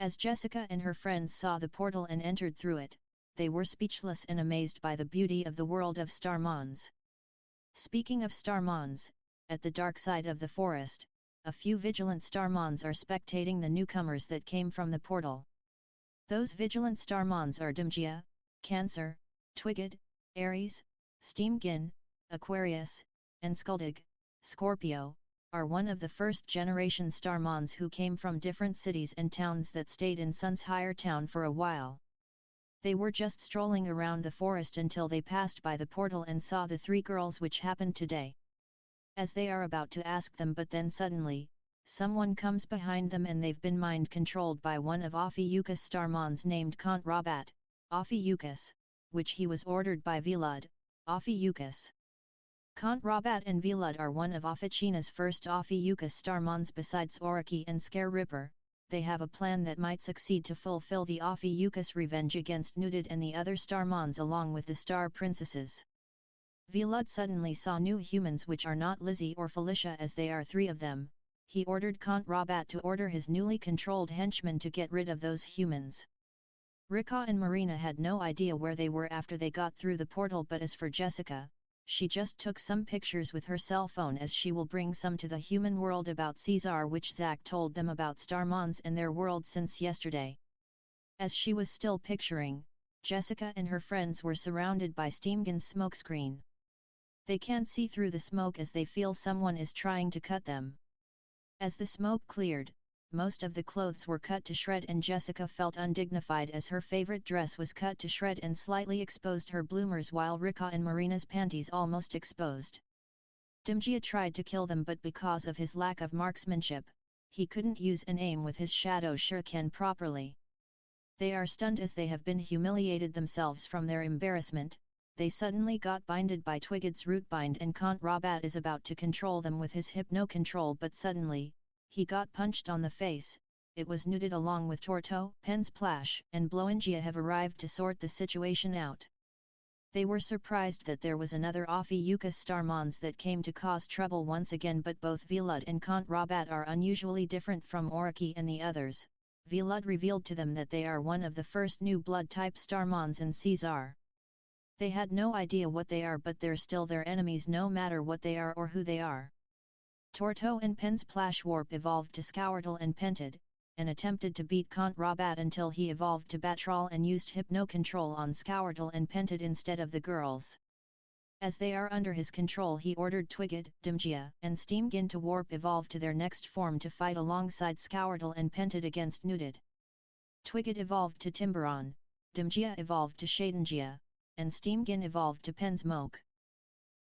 As Jessica and her friends saw the portal and entered through it, they were speechless and amazed by the beauty of the world of Starmons. Speaking of Starmons, at the dark side of the forest, a few vigilant Starmons are spectating the newcomers that came from the portal. Those vigilant Starmons are Dimgia, Cancer, Twigid, Aries, Steamgin, Aquarius, and Skuldig, Scorpio, are one of the first-generation Starmons who came from different cities and towns that stayed in Sunshire Town for a while. They were just strolling around the forest until they passed by the portal and saw the three girls which happened today. As they are about to ask them, but then suddenly, someone comes behind them and they've been mind-controlled by one of Ophiuchus Starmons named Count Rabat, Ophiuchus, which he was ordered by Velud, Ophiuchus. Count Rabat and Velud are one of Ophiuchus' first Ophiuchus Starmons. Besides Oriki and Scare Ripper, they have a plan that might succeed to fulfill the Ophiuchus revenge against Nudid and the other Starmons along with the Star Princesses. Velud suddenly saw new humans which are not Lizzie or Felicia, as they are three of them. He ordered Count Rabat to order his newly controlled henchmen to get rid of those humans. Rika and Marina had no idea where they were after they got through the portal, but as for Jessica, she just took some pictures with her cell phone, as she will bring some to the human world about Caesar, which Zack told them about Starmons and their world since yesterday. As she was still picturing, Jessica and her friends were surrounded by Steamgin's smokescreen. They can't see through the smoke as they feel someone is trying to cut them. As the smoke cleared, most of the clothes were cut to shred and Jessica felt undignified as her favorite dress was cut to shred and slightly exposed her bloomers, while Rika and Marina's panties almost exposed. Dimgia tried to kill them, but because of his lack of marksmanship, he couldn't use an aim with his shadow shuriken properly. They are stunned as they have been humiliated themselves from their embarrassment. They suddenly got binded by Twigid's root bind and Count Rabat is about to control them with his hypno-control, but suddenly, he got punched on the face. It was Nudid along with Torto, Pensplash and Bloingia have arrived to sort the situation out. They were surprised that there was another Ophiuchus Starmons that came to cause trouble once again, but both Velud and Count Rabat are unusually different from Oriki and the others. Velud revealed to them that they are one of the first new blood-type Starmons in Caesar. They had no idea what they are, but they're still their enemies no matter what they are or who they are. Torto and Pensplash Warp evolved to Scourtle and Pentid, and attempted to beat Count Rabat until he evolved to Batrol and used hypno-control on Scourtle and Pentid instead of the girls. As they are under his control, he ordered Twigid, Dimgia, and Steamgin to Warp evolve to their next form to fight alongside Scourtle and Pentid against Nudid. Twigid evolved to Timberon, Dimgia evolved to Shadengia, and Steamgin evolved to Pensmoke.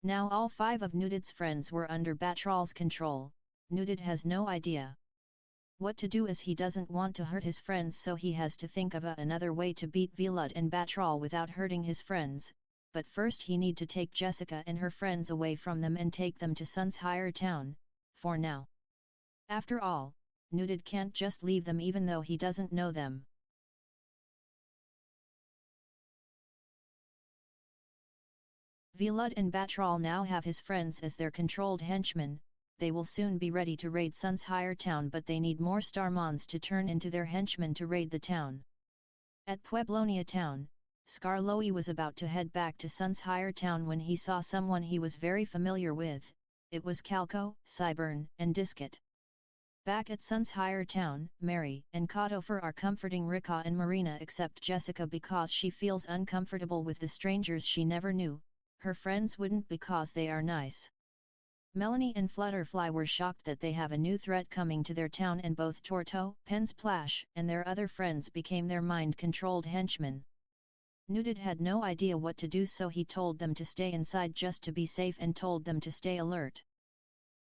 Now all five of Nudid's friends were under Batrol's control. Nudid has no idea what to do as he doesn't want to hurt his friends, so he has to think of another way to beat Velud and Batrol without hurting his friends, but first he need to take Jessica and her friends away from them and take them to Sunshire Town, for now. After all, Nudid can't just leave them even though he doesn't know them. Velud and Batrol now have his friends as their controlled henchmen. They will soon be ready to raid Sunshire Town, but they need more Starmons to turn into their henchmen to raid the town. At Pueblonia Town, Skarloey was about to head back to Sunshire Town when he saw someone he was very familiar with. It was Calco, Cyburn, and Disket. Back at Sunshire Town, Mary and Cotofer are comforting Rika and Marina except Jessica because she feels uncomfortable with the strangers she never knew. Her friends wouldn't because they are nice. Melanie and Flutterfly were shocked that they have a new threat coming to their town, and both Torto, Pensplash, and their other friends became their mind-controlled henchmen. Nudid had no idea what to do, so he told them to stay inside just to be safe and told them to stay alert.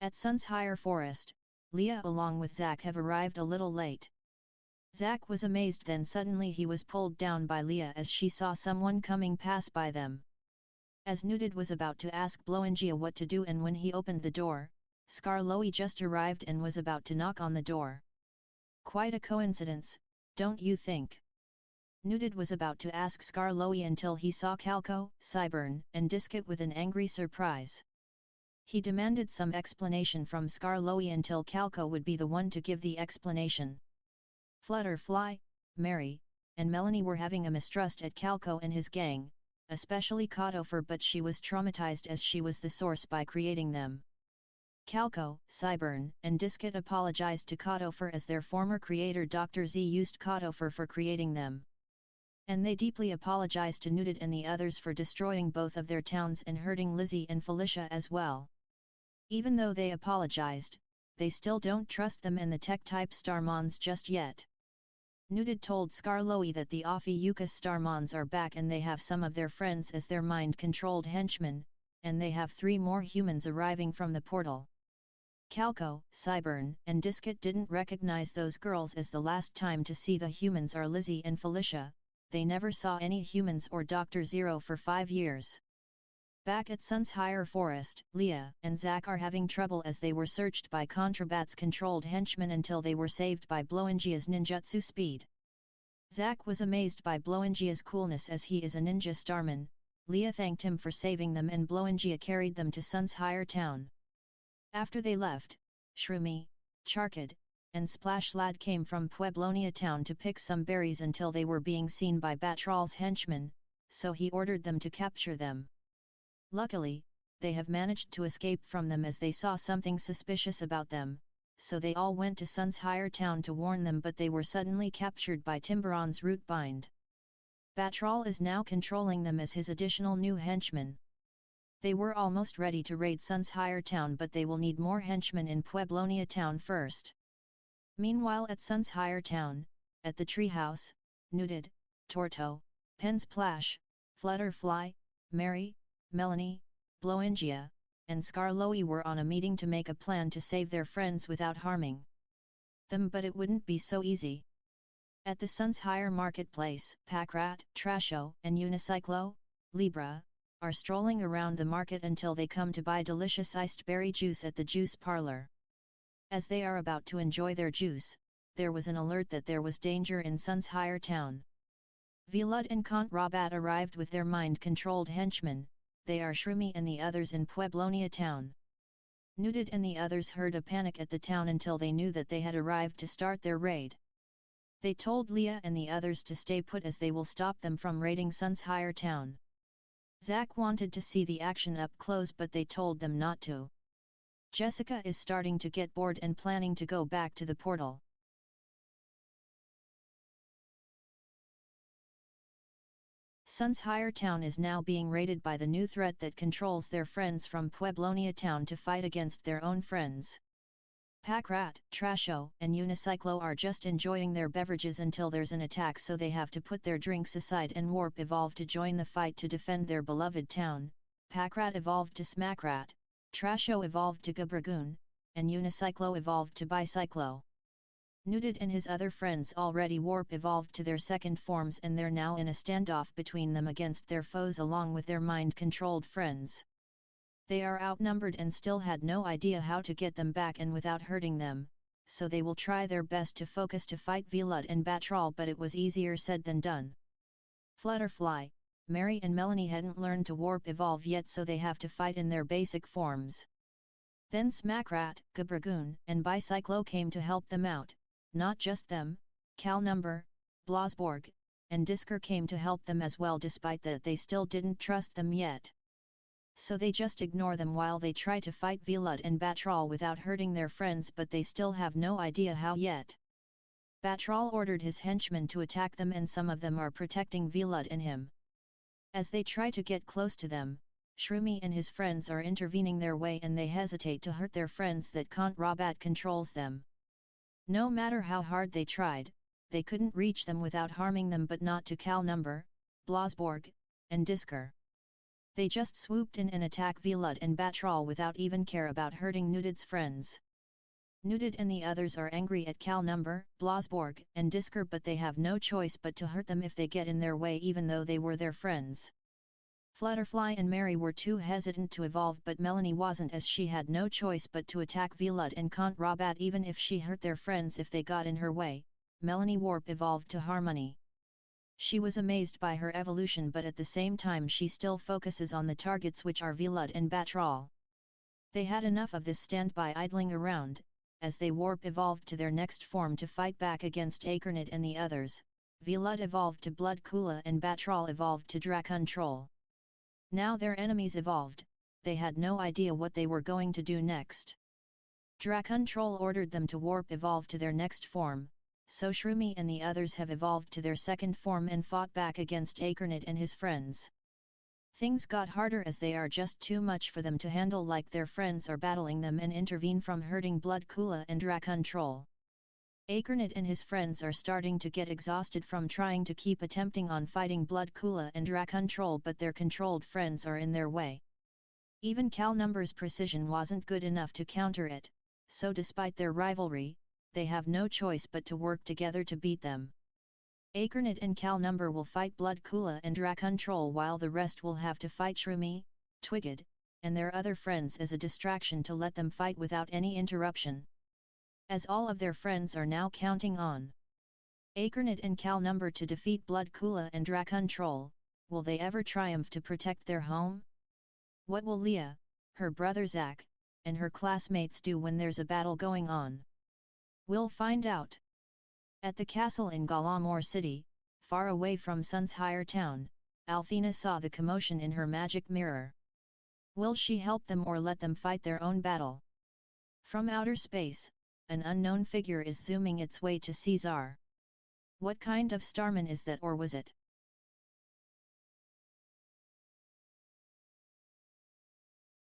At Sunshire Forest, Leah along with Zack have arrived a little late. Zack was amazed, then suddenly he was pulled down by Leah as she saw someone coming past by them. As Nudid was about to ask Bloingia what to do, and when he opened the door, Skarloey just arrived and was about to knock on the door. Quite a coincidence, don't you think? Nudid was about to ask Skarloey until he saw Calco, Cyburn, and Disket with an angry surprise. He demanded some explanation from Skarloey until Calco would be the one to give the explanation. Flutterfly, Mary, and Melanie were having a mistrust at Calco and his gang, especially Cotofer, but she was traumatized as she was the source by creating them. Calco, Cybern, and Disket apologized to Cotofer as their former creator Dr. Z used Cotofer for creating them. And they deeply apologized to Nudit and the others for destroying both of their towns and hurting Lizzie and Felicia as well. Even though they apologized, they still don't trust them and the tech-type Starmons just yet. Nudit told Skarloey that the Ophiuchus Starmons are back and they have some of their friends as their mind-controlled henchmen, and they have 3 more humans arriving from the portal. Calco, Cybern, and Disket didn't recognize those girls as the last time to see the humans are Lizzie and Felicia. They never saw any humans or Dr. Zero for 5 years. Back at Sunshire Forest, Leah and Zack are having trouble as they were searched by Contrabat's controlled henchmen until they were saved by Bloengia's ninjutsu speed. Zack was amazed by Bloengia's coolness as he is a ninja Starmon. Leah thanked him for saving them and Bloengia carried them to Sunshire Town. After they left, Shroomy, Charkid, and Splash Lad came from Pueblonia Town to pick some berries until they were being seen by Batrol's henchmen, so he ordered them to capture them. Luckily, they have managed to escape from them as they saw something suspicious about them, so they all went to Sunshire Town to warn them, but they were suddenly captured by Timberon's root bind. Batrol is now controlling them as his additional new henchmen. They were almost ready to raid Sunshire Town, but they will need more henchmen in Pueblonia Town first. Meanwhile at Sunshire Town, at the treehouse, Nudid, Torto, Pensplash, Flutterfly, Mary, Melanie, Bloengia, and Skarloey were on a meeting to make a plan to save their friends without harming them, but it wouldn't be so easy. At the Sunshire Marketplace, Packrat, Trasho, and Unicyclo, Libra, are strolling around the market until they come to buy delicious iced berry juice at the juice parlor. As they are about to enjoy their juice, there was an alert that there was danger in Sunshire Town. Vilud and Count Rabat arrived with their mind-controlled henchmen. They are Shroomy and the others in Pueblonia Town. Nudid and the others heard a panic at the town until they knew that they had arrived to start their raid. They told Leah and the others to stay put as they will stop them from raiding Sunshire Town. Zack wanted to see the action up close, but they told them not to. Jessica is starting to get bored and planning to go back to the portal. Sunshire Town is now being raided by the new threat that controls their friends from Pueblonia Town to fight against their own friends. Packrat, Trasho, and Unicyclo are just enjoying their beverages until there's an attack, so they have to put their drinks aside and Warp evolve to join the fight to defend their beloved town. Packrat evolved to Smackrat, Trasho evolved to Gabragoon, and Unicyclo evolved to Bicyclo. Nudid and his other friends already Warp evolved to their second forms, and they're now in a standoff between them against their foes along with their mind-controlled friends. They are outnumbered and still had no idea how to get them back and without hurting them, so they will try their best to focus to fight Vilud and Batrol, but it was easier said than done. Flutterfly, Mary and Melanie hadn't learned to Warp evolve yet, so they have to fight in their basic forms. Then Smackrat, Gabragoon, and Bicyclo came to help them out. Not just them, Calnumber, Blasborg, and Disker came to help them as well, despite that they still didn't trust them yet. So they just ignore them while they try to fight Vilud and Batrol without hurting their friends, but they still have no idea how yet. Batrol ordered his henchmen to attack them, and some of them are protecting Vilud and him. As they try to get close to them, Shroomy and his friends are intervening their way, and they hesitate to hurt their friends that Count Rabat controls them. No matter how hard they tried, they couldn't reach them without harming them, but not to Calnumber, Blasborg, and Disker. They just swooped in and attacked Vilud and Batrol without even care about hurting Nudid's friends. Nudid and the others are angry at Calnumber, Blasborg, and Disker, but they have no choice but to hurt them if they get in their way, even though they were their friends. Flutterfly and Mary were too hesitant to evolve, but Melanie wasn't, as she had no choice but to attack Vilud and Count Rabat even if she hurt their friends if they got in her way. Melanie Warp evolved to Harmony. She was amazed by her evolution, but at the same time she still focuses on the targets, which are Vilud and Batrol. They had enough of this standby idling around, as they warp evolved to their next form to fight back against Acornid and the others. Velud evolved to Blood Kula and Batroll evolved to Dracontrol. Now their enemies evolved, they had no idea what they were going to do next. Dracontrol ordered them to warp evolve to their next form, so Shroomy and the others have evolved to their second form and fought back against Acornid and his friends. Things got harder as they are just too much for them to handle, like their friends are battling them and intervene from hurting Blood Kula and Dracontrol. Acornid and his friends are starting to get exhausted from trying to keep attempting on fighting Blood Kula and Dracontrol, but their controlled friends are in their way. Even Calnumber's precision wasn't good enough to counter it, so despite their rivalry, they have no choice but to work together to beat them. Acornid and Calnumber will fight Blood Kula and Dracontrol while the rest will have to fight Shroomy, Twigid, and their other friends as a distraction to let them fight without any interruption. As all of their friends are now counting on Acornid and Calnumber to defeat Blood Kula and Dracontrol, will they ever triumph to protect their home? What will Leah, her brother Zack, and her classmates do when there's a battle going on? We'll find out. At the castle in Galamore City, far away from Sunshire Town, Althena saw the commotion in her magic mirror. Will she help them or let them fight their own battle? From outer space, an unknown figure is zooming its way to Caesar. What kind of Starmon is that, or was it